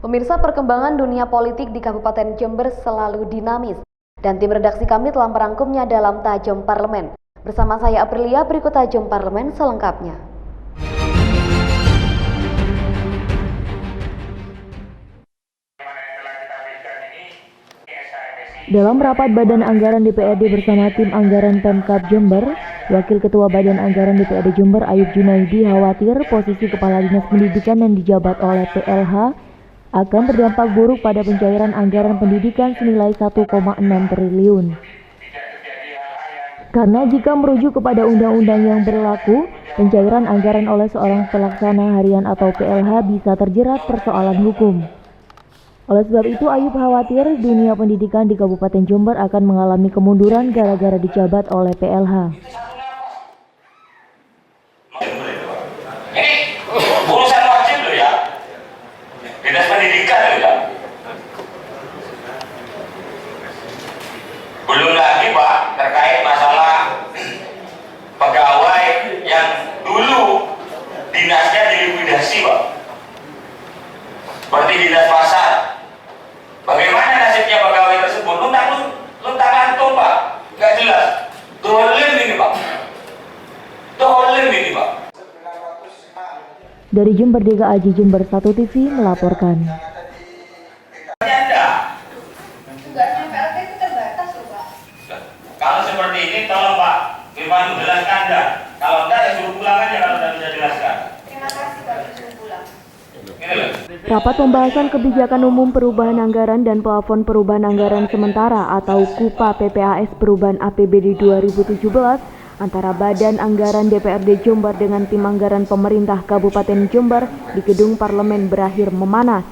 Pemirsa, perkembangan dunia politik di Kabupaten Jember selalu dinamis dan tim redaksi kami telah merangkumnya dalam Tajam Parlemen. Bersama saya Aprilia, berikut Tajam Parlemen selengkapnya. Dalam rapat Badan Anggaran DPRD bersama tim anggaran Pemkab Jember, Wakil Ketua Badan Anggaran DPRD Jember Ayub Junaidi khawatir posisi Kepala Dinas Pendidikan yang dijabat oleh PLH akan berdampak buruk pada pencairan anggaran pendidikan senilai 1,6 triliun. Karena jika merujuk kepada undang-undang yang berlaku, pencairan anggaran oleh seorang pelaksana harian atau PLH bisa terjerat persoalan hukum. Oleh sebab itu, Ayub khawatir dunia pendidikan di Kabupaten Jember akan mengalami kemunduran gara-gara dijabat oleh PLH. Urusan wajib loh ya, dinas pendidikan loh ya. Belum lagi Pak, terkait masalah pegawai yang dulu dinasnya dilikuidasi Pak, seperti dinas pasar. Bagaimana nasibnya pegawai tersebut? Luntak lantung Pak, nggak jelas. Dolim ini Pak, dolim ini Pak. Dari Jember, Dega Aji, Jember 1 TV melaporkan. Tugasnya PLT itu terbatas loh Pak. Kalau seperti ini tolong Pak Firman jelaskan dah. Kalau enggak ya suruh pulang aja kalau tidak bisa jelaskan. Terima kasih Pak, disuruh pulang. Rapat pembahasan kebijakan umum perubahan anggaran dan plafon perubahan anggaran sementara atau KUPA PPAS perubahan APBD 2017 antara Badan Anggaran DPRD Jember dengan tim anggaran pemerintah Kabupaten Jember di Gedung Parlemen berakhir memanas.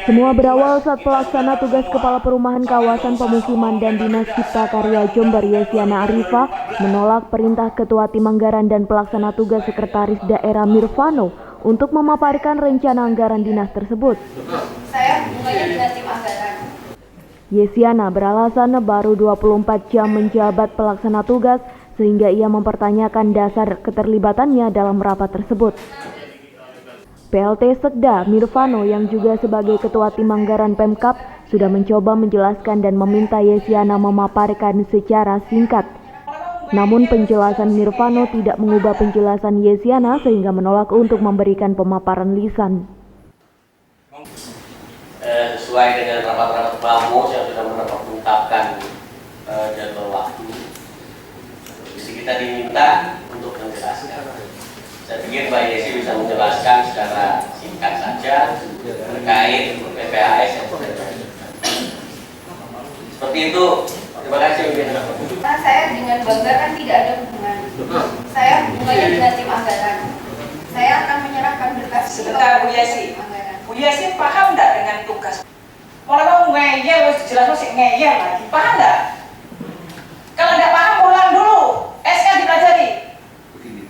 Semua berawal saat pelaksana tugas Kepala Perumahan Kawasan Pemukiman dan Dinas Cipta Karya Jember Yesiana Arifa menolak perintah Ketua Tim Anggaran dan Pelaksana Tugas Sekretaris Daerah Mirvano untuk memaparkan rencana anggaran dinas tersebut. Saya hubungannya dengan tim anggaran. Yesiana beralasan baru 24 jam menjabat pelaksana tugas sehingga ia mempertanyakan dasar keterlibatannya dalam rapat tersebut. PLT Sekda Mirvano yang juga sebagai Ketua Tim Anggaran Pemkab sudah mencoba menjelaskan dan meminta Yesiana memaparkan secara singkat. Namun penjelasan Mirvano tidak mengubah penjelasan Yesiana sehingga menolak untuk memberikan pemaparan lisan. Sesuai dengan rapat-rapat bamus yang sudah menetapkan jadwal waktu, kita diminta untuk menjelaskan. Saya pikir Mbak Yesi bisa menjelaskan secara singkat saja terkait PPAS yang sudah terjadi. Seperti itu. Terima kasih. Nah, saya dengan bangga kan tidak ada hubungan. Saya hubungannya dengan tim anggaran. Saya akan menyerahkan berkas. Sebentar Bu Yesi. Bu Yesi paham nggak dengan tugas? Kalau ngeyel, jelas masih ngeyel lagi. Paham nggak? Kalau nggak paham, ulang dulu. S-nya dipelajari. Begini.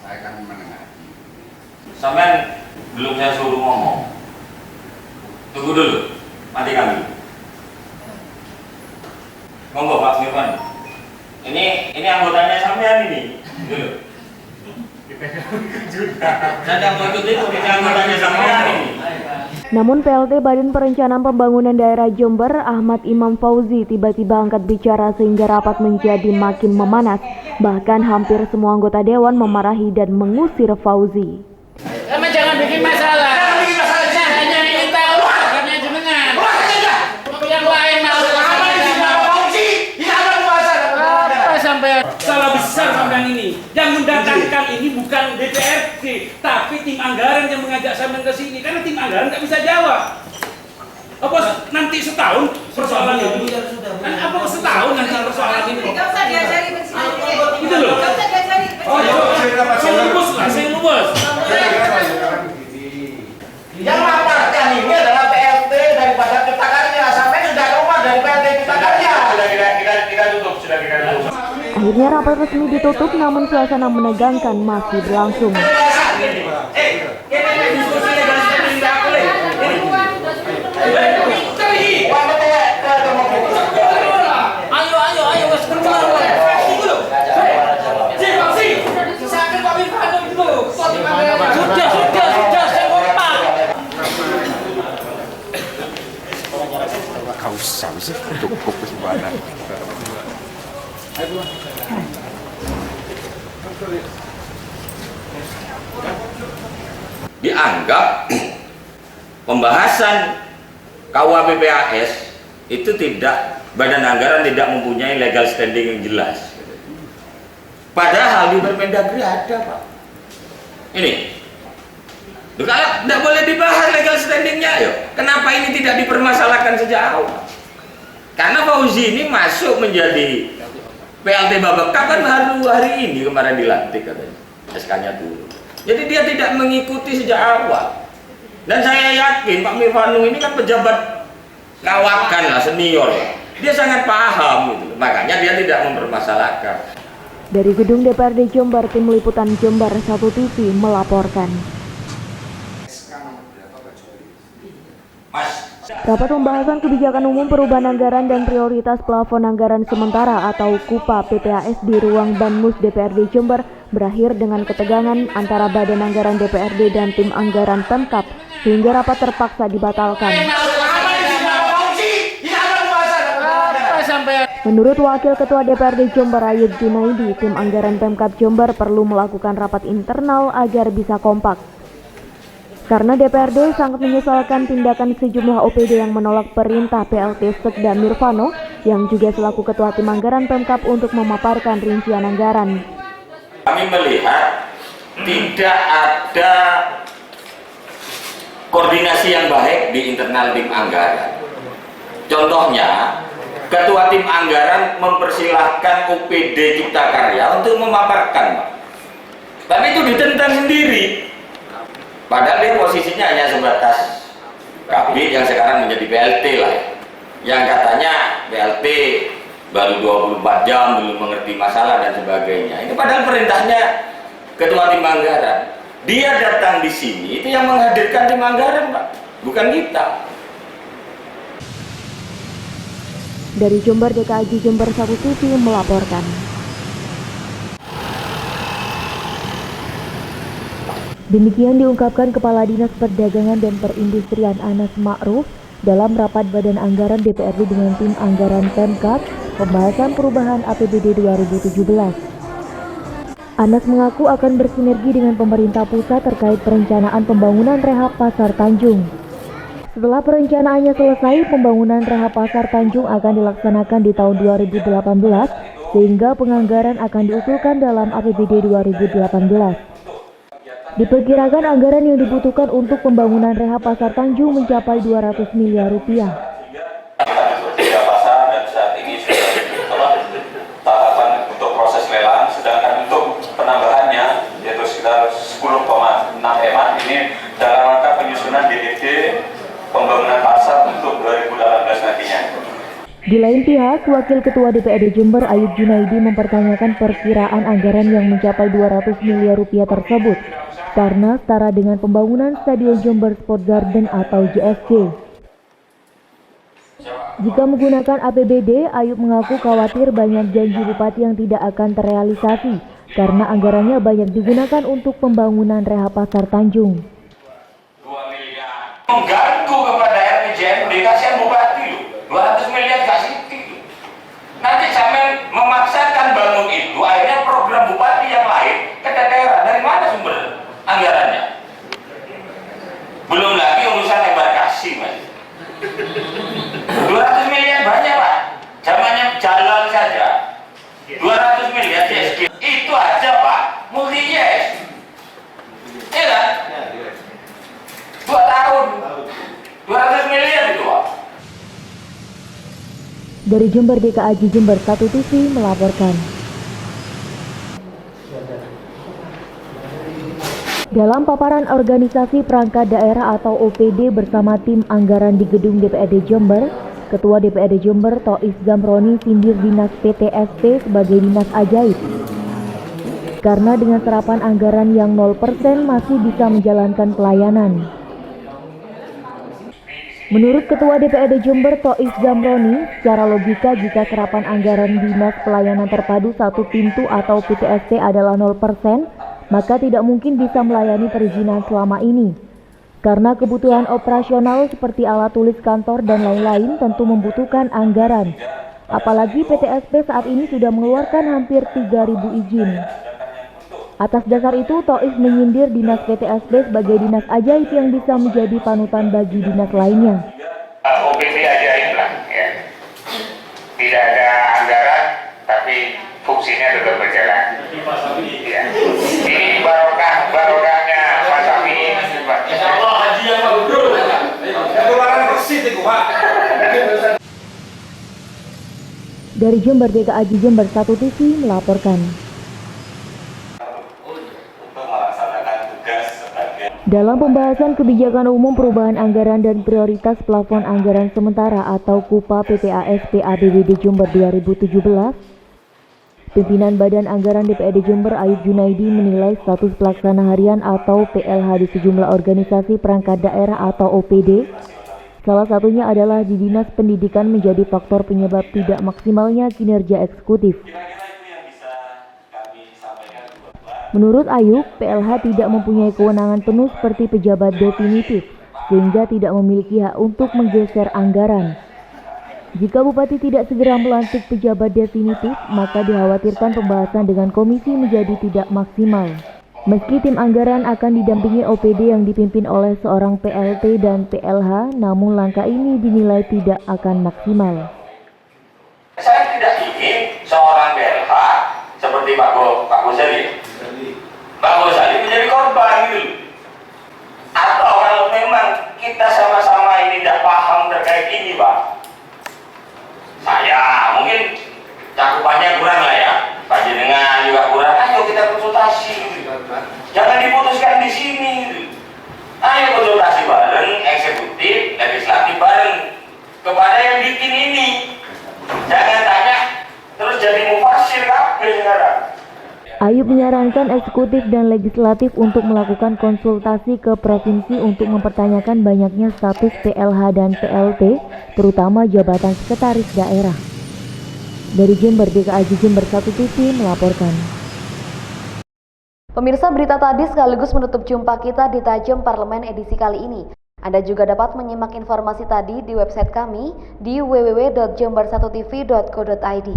Saya akan mendengar. Sampai belum saya suruh ngomong. Tunggu dulu, mati kami. Monggo Pak Mirvan. Ini anggotanya sampean ini. Dulu. Saya mau ikuti anggotanya sampean ini. Namun PLT Badan Perencanaan Pembangunan Daerah Jember Ahmad Imam Fauzi tiba-tiba angkat bicara sehingga rapat menjadi makin memanas. Bahkan hampir semua anggota dewan memarahi dan mengusir Fauzi. Kamu jangan bikin masalah. Saya hanya ingin tahu karena jenengan. Yang lain mau sampai salah besar sampean ini. Yang mendatangkan ini bukan DPRD, tapi tim anggaran yang mengajak sampean ke sini karena tim anggaran nggak bisa jawab. Apa nanti setahun persoalan ini? Apa setahun nanti persoalan ini? Nggak usah diajari bersih. Itu loh. Nggak usah diajari bersih. Saya lulus lah, saya lulus. Yang melaporkan ini adalah PLT daripada Cipta Karya. Sampai sudah keluar dari PLT Cipta Karya. Kita tutup, sudah kita tutup. Akhirnya rapat resmi ditutup namun suasana menegangkan masih berlangsung. Sudah, saya lupa. Dianggap pembahasan KUA PPAS itu tidak, Badan Anggaran tidak mempunyai legal standing yang jelas. Padahal di Permendagri ada, Pak. Ini, kalau tidak boleh dibahas legal standingnya, yuk. Kenapa ini tidak dipermasalahkan sejak awal? Karena Fauzi ini masuk menjadi PLT Babakka kan baru hari ini kemarin dilantik katanya, SK-nya dulu. Jadi dia tidak mengikuti sejak awal. Dan saya yakin Pak Mirvanu ini kan pejabat kawakan lah, senior ya. Dia sangat paham gitu. Makanya dia tidak mempermasalahkan. Dari gedung DPRD Jember, Tim Liputan Jember 1 TV melaporkan. Rapat pembahasan kebijakan umum perubahan anggaran dan prioritas plafon anggaran sementara atau KUPA PPAS di ruang Banmus DPRD Jember berakhir dengan ketegangan antara Badan Anggaran DPRD dan tim anggaran Pemkap sehingga rapat terpaksa dibatalkan. Menurut Wakil Ketua DPRD Jember Ayub Junaidi, tim anggaran Pemkap Jember perlu melakukan rapat internal agar bisa kompak. Karena DPRD sangat menyesalkan tindakan sejumlah OPD yang menolak perintah PLT Sekda Mirvano yang juga selaku Ketua Tim Anggaran Pemkap untuk memaparkan rincian anggaran. Kami melihat tidak ada koordinasi yang baik di internal tim anggaran. Contohnya, Ketua Tim Anggaran mempersilahkan OPD Cipta Karya untuk memaparkan, Pak. Tapi itu ditentang sendiri. Padahal dia posisinya hanya sebatas Kabid yang sekarang menjadi PLT lah ya. Yang katanya PLT baru 24 jam belum mengerti masalah dan sebagainya. Itu padahal perintahnya Ketua Tim Anggaran. Dia datang di sini itu yang menghadirkan tim anggaran, Pak, bukan kita. Dari Jember, DKAJ Jember 1 TV melaporkan. Demikian diungkapkan Kepala Dinas Perdagangan dan Perindustrian Anas Ma'ruf dalam rapat Badan Anggaran DPRD dengan tim anggaran Pemkap pembahasan perubahan APBD 2017. Anas mengaku akan bersinergi dengan pemerintah pusat terkait perencanaan pembangunan rehab Pasar Tanjung. Setelah perencanaannya selesai, pembangunan rehab Pasar Tanjung akan dilaksanakan di tahun 2018 sehingga penganggaran akan diusulkan dalam APBD 2018. Diperkirakan anggaran yang dibutuhkan untuk pembangunan rehab Pasar Tanjung mencapai 200 miliar rupiah. Tiga pasar dan saat ini sudah tahapan untuk proses lelang, sedangkan untuk penambahannya yaitu sekitar 10,6 hemat ini dalam rangka penyusunan DDD pembangunan pasar untuk 2018 nantinya. Di lain pihak, Wakil Ketua DPRD Jember Ayub Junaidi mempertanyakan perkiraan anggaran yang mencapai 200 miliar rupiah tersebut karena setara dengan pembangunan Stadion Jember Sport Garden atau JSG. Jika menggunakan APBD, Ayub mengaku khawatir banyak janji bupati yang tidak akan terrealisasi karena anggarannya banyak digunakan untuk pembangunan rehab Pasar Tanjung. 2 miliar mengganggu kepada RPJMD, kasihan bupati loh, 200 miliar gak sedikit. Nanti sampai memaksakan bangun itu, akhirnya program bupati yang lain keteteran. Dari mana sumber anggarannya? Belum lagi urusan embarkasi, Mas. 200 miliar banyak, Pak. Zamannya jalan saja 200 miliar JSG itu aja, Pak, multi-yes. Iya kan? 2 tahun 200 miliar itu, Pak. Dari Jember, DKAJ Jember 1 TV melaporkan. Dalam paparan organisasi perangkat daerah atau OPD bersama tim anggaran di gedung DPRD Jember, Ketua DPRD Jember Tois Zamroni sindir dinas PTSP sebagai dinas ajaib. Karena dengan serapan anggaran yang 0% masih bisa menjalankan pelayanan. Menurut Ketua DPRD Jember Tois Zamroni, secara logika jika serapan anggaran Dinas Pelayanan Terpadu satu pintu atau PTSP adalah 0%, maka tidak mungkin bisa melayani perizinan selama ini. Karena kebutuhan operasional seperti alat tulis kantor dan lain-lain tentu membutuhkan anggaran. Apalagi PTSP saat ini sudah mengeluarkan hampir 3.000 izin. Atas dasar itu, Tois menyindir dinas PTSP sebagai dinas ajaib yang bisa menjadi panutan bagi dinas lainnya. OPD ajaib lah, ya. Tidak ada anggaran, tapi fungsinya tetap berjalan. Ya. Ini barokahnya Pak Sami. Insya Allah haji yang mabrur. Keluaran persis itu Pak. Dari Jember, DKAJ Jember 1 TV melaporkan. Dalam pembahasan kebijakan umum perubahan anggaran dan prioritas plafon anggaran sementara atau KUPA PPAS APBD Jember 2017, pimpinan Badan Anggaran DPRD Jember Ayub Junaidi menilai status pelaksana harian atau PLH di sejumlah organisasi perangkat daerah atau OPD, salah satunya adalah di Dinas Pendidikan menjadi faktor penyebab tidak maksimalnya kinerja eksekutif. Menurut Ayub, PLH tidak mempunyai kewenangan penuh seperti pejabat definitif, sehingga tidak memiliki hak untuk menggeser anggaran. Jika Bupati tidak segera melantik pejabat definitif, maka dikhawatirkan pembahasan dengan komisi menjadi tidak maksimal. Meski tim anggaran akan didampingi OPD yang dipimpin oleh seorang PLT dan PLH, namun langkah ini dinilai tidak akan maksimal. Saya tidak ingin seorang PLH seperti Pak Gozali. Pak Gozali menjadi korban gitu. Atau kalau memang kita sama-sama ini tidak paham terkait ini, Pak. Saya mungkin cakupannya kurang lah ya. Panjenengan juga kurang. Ayo kita konsultasi gitu. Jangan diputuskan di sini gitu. Ayo konsultasi bareng, eksekutif, legislatif bareng kepada yang bikin ini. Jangan tanya terus jadi mufasir kabeh sekarang. Ayub menyarankan eksekutif dan legislatif untuk melakukan konsultasi ke provinsi untuk mempertanyakan banyaknya status PLH dan PLT, terutama jabatan sekretaris daerah. Dari Jember, DKAJ Jember 1 TV melaporkan. Pemirsa, berita tadi sekaligus menutup jumpa kita di Tajam Parlemen edisi kali ini. Anda juga dapat menyimak informasi tadi di website kami di www.jember1tv.co.id.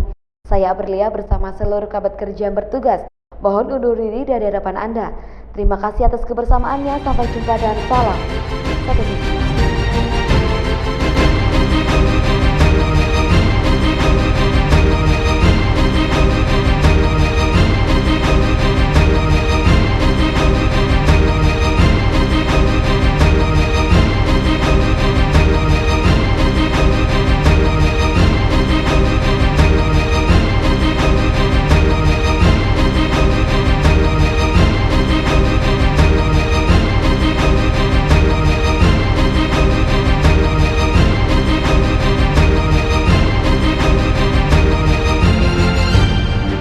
Saya Aprilia bersama seluruh kerabat kerja yang bertugas. Mohon undur diri dari hadapan Anda. Terima kasih atas kebersamaannya. Sampai jumpa dan salam 1 TV.